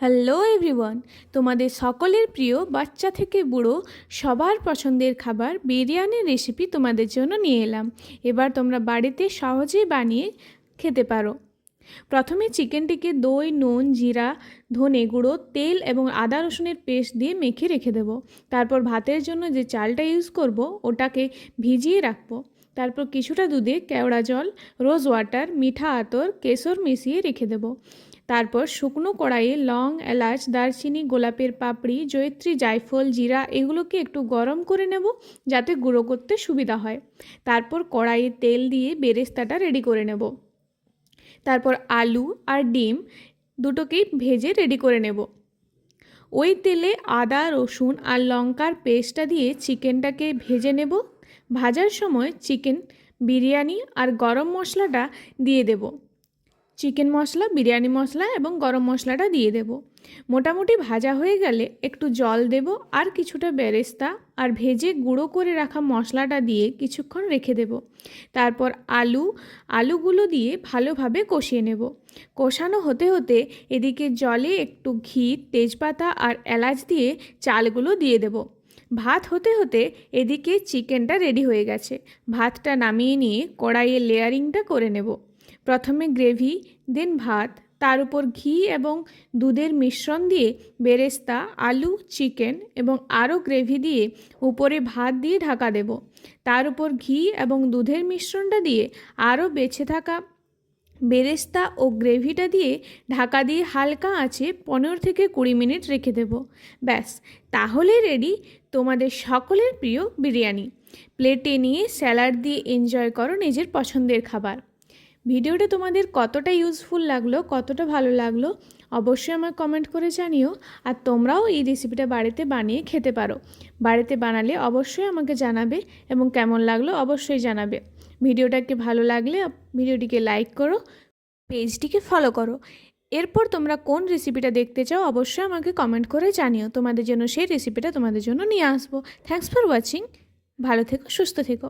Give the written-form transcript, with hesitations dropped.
Hello everyone, তোমাদের সকলের প্রিয় বাচ্চা থেকে বুড়ো সবার পছন্দের খাবার বিরিয়ানির রেসিপি তোমাদের জন্য নিয়ে এলাম। এবার তোমরা বাড়িতে সহজেই বানিয়ে খেতে পারো। প্রথমে চিকেনটিকে দই, নুন, জিরা, ধনে গুঁড়ো, তেল এবং আদা রসুনের পেস্ট দিয়ে মেখে রেখে দেবো। তারপর ভাতের জন্য যে চালটা ইউজ করব ওটাকে ভিজিয়ে রাখবো। তারপর কিছুটা দুধে কেওড়া জল, রোজ ওয়াটার, মিঠা আতর, কেশর মিশিয়ে রেখে দেবো। তারপর শুকনো কড়াইয়ে লং, এলাচ, দারচিনি, গোলাপের পাপড়ি, জয়িত্রী, জায়ফল, জিরা এগুলোকে একটু গরম করে নেব যাতে গুঁড়ো করতে সুবিধা হয়। তারপর কড়াইয়ে তেল দিয়ে বেরেস্তাটা রেডি করে নেব। তারপর আলু আর ডিম দুটোকেই ভেজে রেডি করে নেব। ওই তেলে আদা, রসুন আর লঙ্কার পেস্টটা দিয়ে চিকেনটাকে ভেজে নেব। ভাজার সময় চিকেন, বিরিয়ানি আর গরম মশলাটা দিয়ে দেব। চিকেন মশলা, বিরিয়ানি মশলা এবং গরম মশলাটা দিয়ে দেব। মোটামুটি ভাজা হয়ে গেলে একটু জল দেব আর কিছুটা বেরেস্তা আর ভেজে গুঁড়ো করে রাখা মশলাটা দিয়ে কিছুক্ষণ রেখে দেব। তারপর আলুগুলো দিয়ে ভালোভাবে কষিয়ে নেব। কষানো হতে হতে এদিকে জলে একটু ঘি, তেজপাতা আর এলাচ দিয়ে চালগুলো দিয়ে দেব। ভাত হতে হতে এদিকে চিকেনটা রেডি হয়ে গেছে। ভাতটা নামিয়ে নিয়ে কড়াইয়ে লেয়ারিংটা করে নেব। প্রথমে গ্রেভি, দেন ভাত, তার উপর ঘি এবং দুধের মিশ্রণ দিয়ে বেরেস্তা, আলু, চিকেন এবং আরও গ্রেভি দিয়ে উপরে ভাত দিয়ে ঢাকা দেব। তার উপর ঘি এবং দুধের মিশ্রণটা দিয়ে আরও বেঁচে থাকা বেরেস্তা ও গ্রেভিটা দিয়ে ঢাকা দিয়ে হালকা আঁচে 15 থেকে 20 মিনিট রেখে দেব। ব্যাস, তাহলে রেডি তোমাদের সকলের প্রিয় বিরিয়ানি। প্লেটে নিয়ে স্যালাড দিয়ে এনজয় করো নিজের পছন্দের খাবার। ভিডিওটা তোমাদের কতটা ইউজফুল লাগলো, কতটা ভালো লাগলো অবশ্যই আমায় কমেন্ট করে জানিও। আর তোমরাও এই রেসিপিটা বাড়িতে বানিয়ে খেতে পারো। বাড়িতে বানালে অবশ্যই আমাকে জানাবে এবং কেমন লাগলো অবশ্যই জানাবে। ভিডিওটাকে ভালো লাগলে ভিডিওটিকে লাইক করো, পেজটিকে ফলো করো। এরপর তোমরা কোন রেসিপিটা দেখতে চাও অবশ্যই আমাকে কমেন্ট করে জানিও। তোমাদের জন্য সেই রেসিপিটা তোমাদের জন্য নিয়ে আসবো। Thanks for watching. ভালো থেকো, সুস্থ থেকো।